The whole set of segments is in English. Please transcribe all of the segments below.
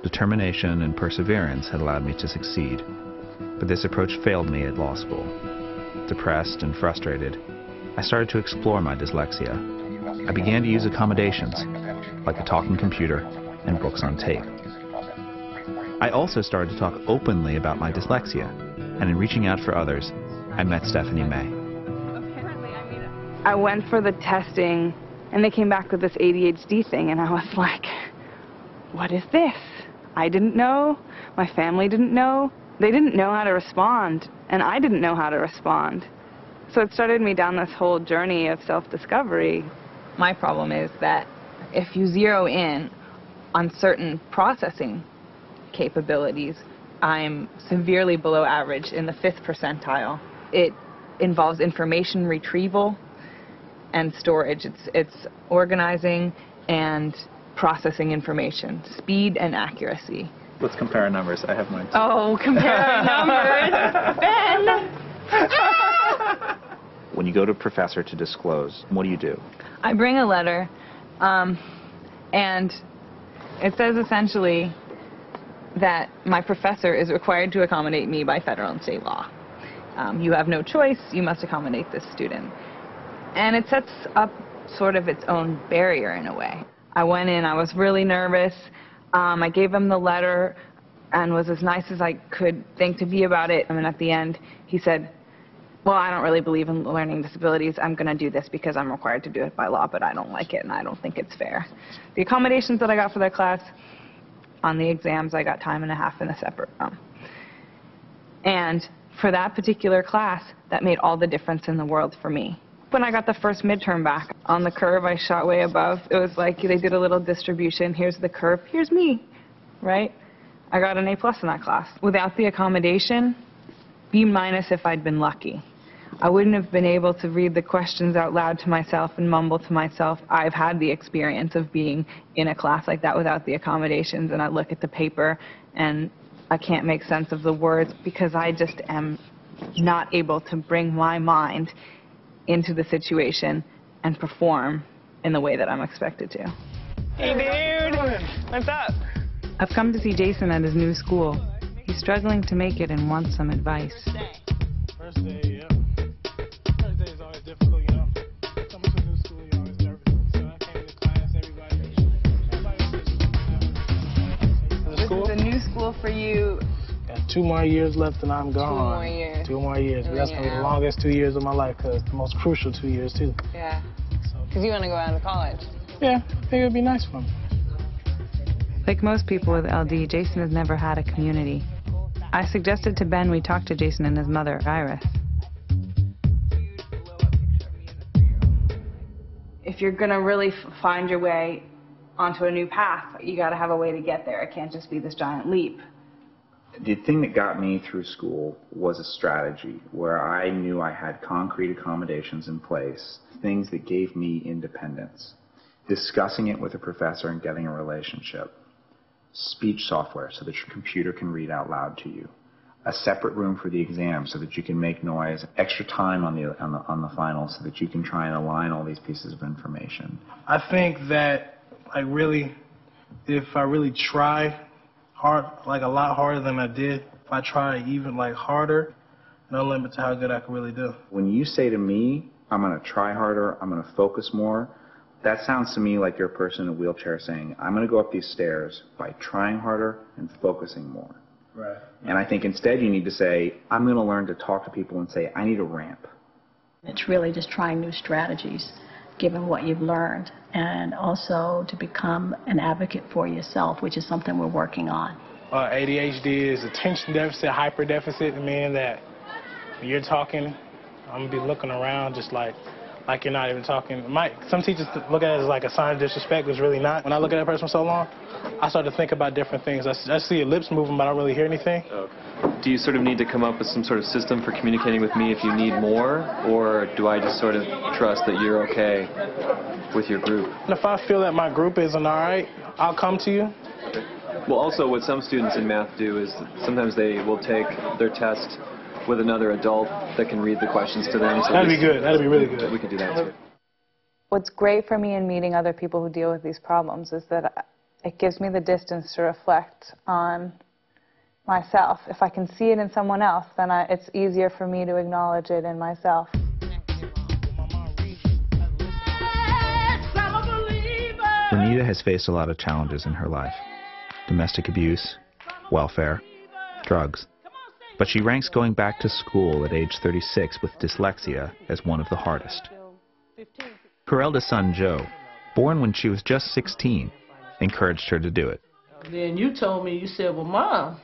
Determination and perseverance had allowed me to succeed, but this approach failed me at law school. Depressed and frustrated, I started to explore my dyslexia. I began to use accommodations, like a talking computer and books on tape. I also started to talk openly about my dyslexia, and in reaching out for others, I met Stephanie May. I went for the testing, and they came back with this ADHD thing, and I was like, what is this? I didn't know, my family didn't know, they didn't know how to respond, and I didn't know how to respond. So it started me down this whole journey of self-discovery. My problem is that if you zero in on certain processing capabilities, I'm severely below average in the 5th percentile. It involves information retrieval and storage. It's organizing and processing information, speed and accuracy. Let's compare our numbers. I have mine too. Oh, compare our numbers. Ben! When you go to a professor to disclose, what do? I bring a letter, and it says essentially that my professor is required to accommodate me by federal and state law. You have no choice, you must accommodate this student. And it sets up sort of its own barrier in a way. I went in, I was really nervous. I gave him the letter and was as nice as I could think to be about it. And at the end, he said, well, I don't really believe in learning disabilities. I'm going to do this because I'm required to do it by law, but I don't like it and I don't think it's fair. The accommodations that I got for that class, on the exams, I got time and a half in a separate room. And for that particular class, that made all the difference in the world for me. When I got the first midterm back, on the curve I shot way above. It was like they did a little distribution. Here's the curve, here's me, right? I got an A+ in that class. Without the accommodation, B- if I'd been lucky. I wouldn't have been able to read the questions out loud to myself and mumble to myself. I've had the experience of being in a class like that without the accommodations, and I look at the paper and I can't make sense of the words because I just am not able to bring my mind into the situation and perform in the way that I'm expected to. Hey dude, what's up? I've come to see Jason at his new school. He's struggling to make it and wants some advice. First day, yeah. First day is always difficult, you know. Coming to a new school, you're always nervous. So I came to class, everybody was This is a new school for you. Got 2 more years left and I'm gone. 2 more years. 2 more years. That's going to be the longest 2 years of my life, because the most crucial 2 years, too. Yeah. Because you want to go out to college. Yeah, I think it would be nice for me. Like most people with LD, Jason has never had a community. I suggested to Ben we talk to Jason and his mother, Iris. If you're going to really find your way onto a new path, you got to have a way to get there. It can't just be this giant leap. The thing that got me through school was a strategy where I knew I had concrete accommodations in place, things that gave me independence. Discussing it with a professor and getting a relationship. Speech software so that your computer can read out loud to you. A separate room for the exam so that you can make noise. Extra time on the final so that you can try and align all these pieces of information. I think that, like, really, if I really try hard, like a lot harder than I did, if I try even like harder, no limit to how good I can really do. When you say to me, I'm going to try harder, I'm going to focus more, that sounds to me like you're a person in a wheelchair saying, I'm going to go up these stairs by trying harder and focusing more. Right. And I think instead you need to say, I'm going to learn to talk to people and say, I need a ramp. It's really just trying new strategies, given what you've learned, and also to become an advocate for yourself, which is something we're working on. ADHD is attention deficit, hyper deficit, meaning that when you're talking, I'm going to be looking around just like you're not even talking. Some teachers look at it as like a sign of disrespect, but it's really not. When I look at that person for so long, I start to think about different things. I see your lips moving, but I don't really hear anything. Okay. Do you sort of need to come up with some sort of system for communicating with me if you need more, or do I just sort of trust that you're okay with your group? And if I feel that my group isn't all right, I'll come to you. Okay. Well, also what some students in math do is sometimes they will take their test with another adult that can read the questions to them. So that'd be good. That'd be really good. We could do that too. What's great for me in meeting other people who deal with these problems is that it gives me the distance to reflect on myself. If I can see it in someone else, then it's easier for me to acknowledge it in myself. Renita has faced a lot of challenges in her life. Domestic abuse, welfare, drugs. But she ranks going back to school at age 36 with dyslexia as one of the hardest. Her eldest son, Joe, born when she was just 16, encouraged her to do it. Then you told me, you said, well, Mom,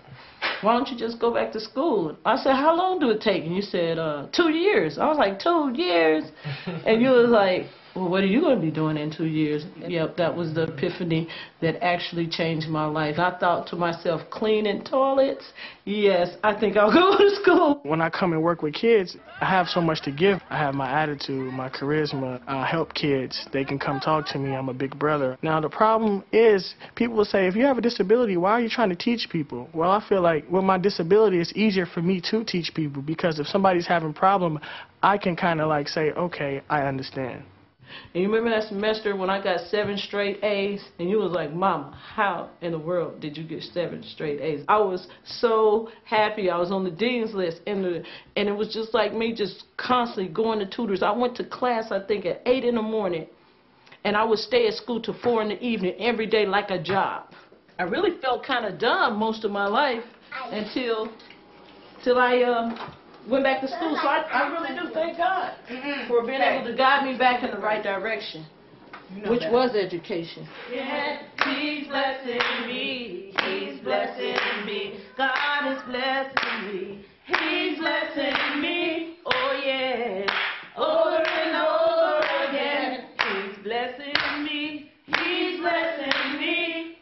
why don't you just go back to school? I said, how long do it take? And you said, 2 years. I was like, 2 years? And you was like, well, what are you going to be doing in 2 years? Yep, that was the epiphany that actually changed my life. I thought to myself, cleaning toilets? Yes, I think I'll go to school. When I come and work with kids, I have so much to give. I have my attitude, my charisma. I help kids. They can come talk to me. I'm a big brother. Now, the problem is people will say, if you have a disability, why are you trying to teach people? Well, I feel like with my disability, it's easier for me to teach people because if somebody's having a problem, I can kind of like say, okay, I understand. And you remember that semester when I got 7 straight A's? And you was like, Mama, how in the world did you get 7 straight A's? I was so happy. I was on the dean's list. And it was just like me just constantly going to tutors. I went to class, I think, at 8 in the morning. And I would stay at school till 4 in the evening every day like a job. I really felt kind of dumb most of my life until I went back to school. So I really do thank God for being able to guide me back in the right direction, which was education. Yeah, He's blessing me. He's blessing me. God is blessing me. He's blessing me. Oh, yeah. Over and over again. He's blessing me. He's blessing me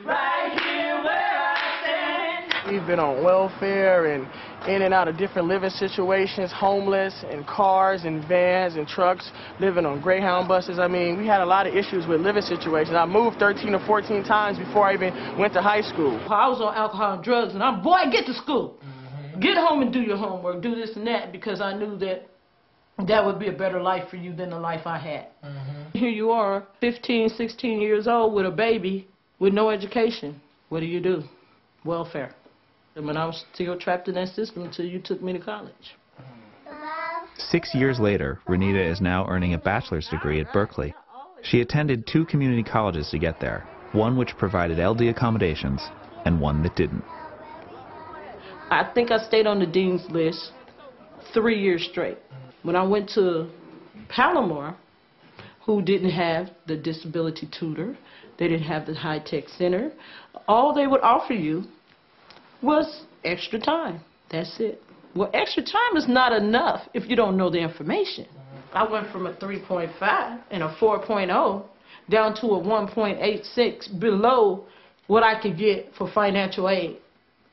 right here where I stand. We've been on welfare and in and out of different living situations, homeless, in cars and vans and trucks, living on Greyhound buses. I mean, we had a lot of issues with living situations. I moved 13 or 14 times before I even went to high school. I was on alcohol and drugs, and boy, get to school. Get home and do your homework, do this and that, because I knew that would be a better life for you than the life I had. Here you are, 15, 16 years old with a baby with no education. What do? Welfare. I mean, I was still trapped in that system until you took me to college. 6 years later, Renita is now earning a bachelor's degree at Berkeley. She attended 2 community colleges to get there, one which provided LD accommodations and one that didn't. I think I stayed on the dean's list 3 years straight. When I went to Palomar, who didn't have the disability tutor, they didn't have the high-tech center, all they would offer you was extra time. That's it. Well, extra time is not enough if you don't know the information. I went from a 3.5 and a 4.0 down to a 1.86 below what I could get for financial aid.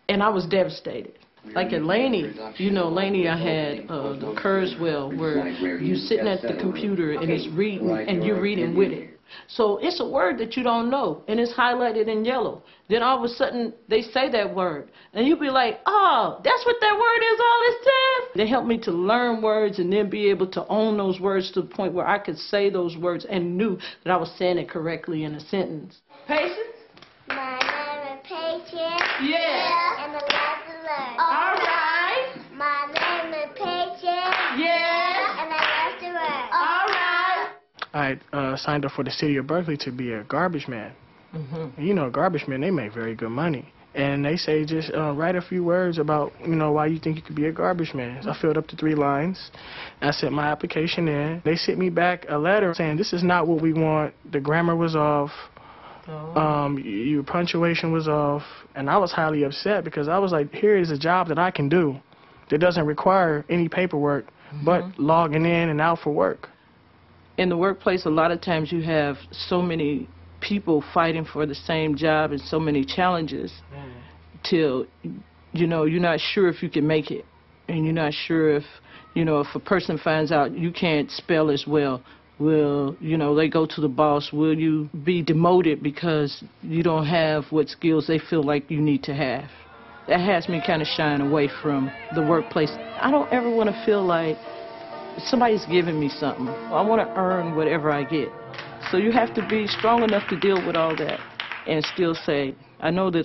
And I was devastated. Like at Laney, you know, Laney, I had the Kurzweil, where you're sitting at the computer and it's reading and you're reading with it. So it's a word that you don't know, and it's highlighted in yellow. Then all of a sudden, they say that word, and you be like, oh, that's what that word is all this time? They helped me to learn words and then be able to own those words to the point where I could say those words and knew that I was saying it correctly in a sentence. Patience? My name is Patience. Yeah. And I love to learn. All right. My name is Patience. Yeah. And I love to learn. All right. I signed up for the city of Berkeley to be a garbage man. You know, garbage men, they make very good money. And they say just write a few words about, you know, why you think you could be a garbage man. So I filled up the 3 lines. I sent my application in. They sent me back a letter saying this is not what we want. The grammar was off. Your punctuation was off. And I was highly upset because I was like, here is a job that I can do that doesn't require any paperwork but logging in and out for work. In the workplace, a lot of times you have so many people fighting for the same job and so many challenges till, you know, you're not sure if you can make it. And you're not sure if, you know, if a person finds out you can't spell as well, will, you know, they go to the boss, will you be demoted because you don't have what skills they feel like you need to have? That has me kind of shying away from the workplace. I don't ever want to feel like somebody's giving me something. I want to earn whatever I get. So you have to be strong enough to deal with all that and still say, I know that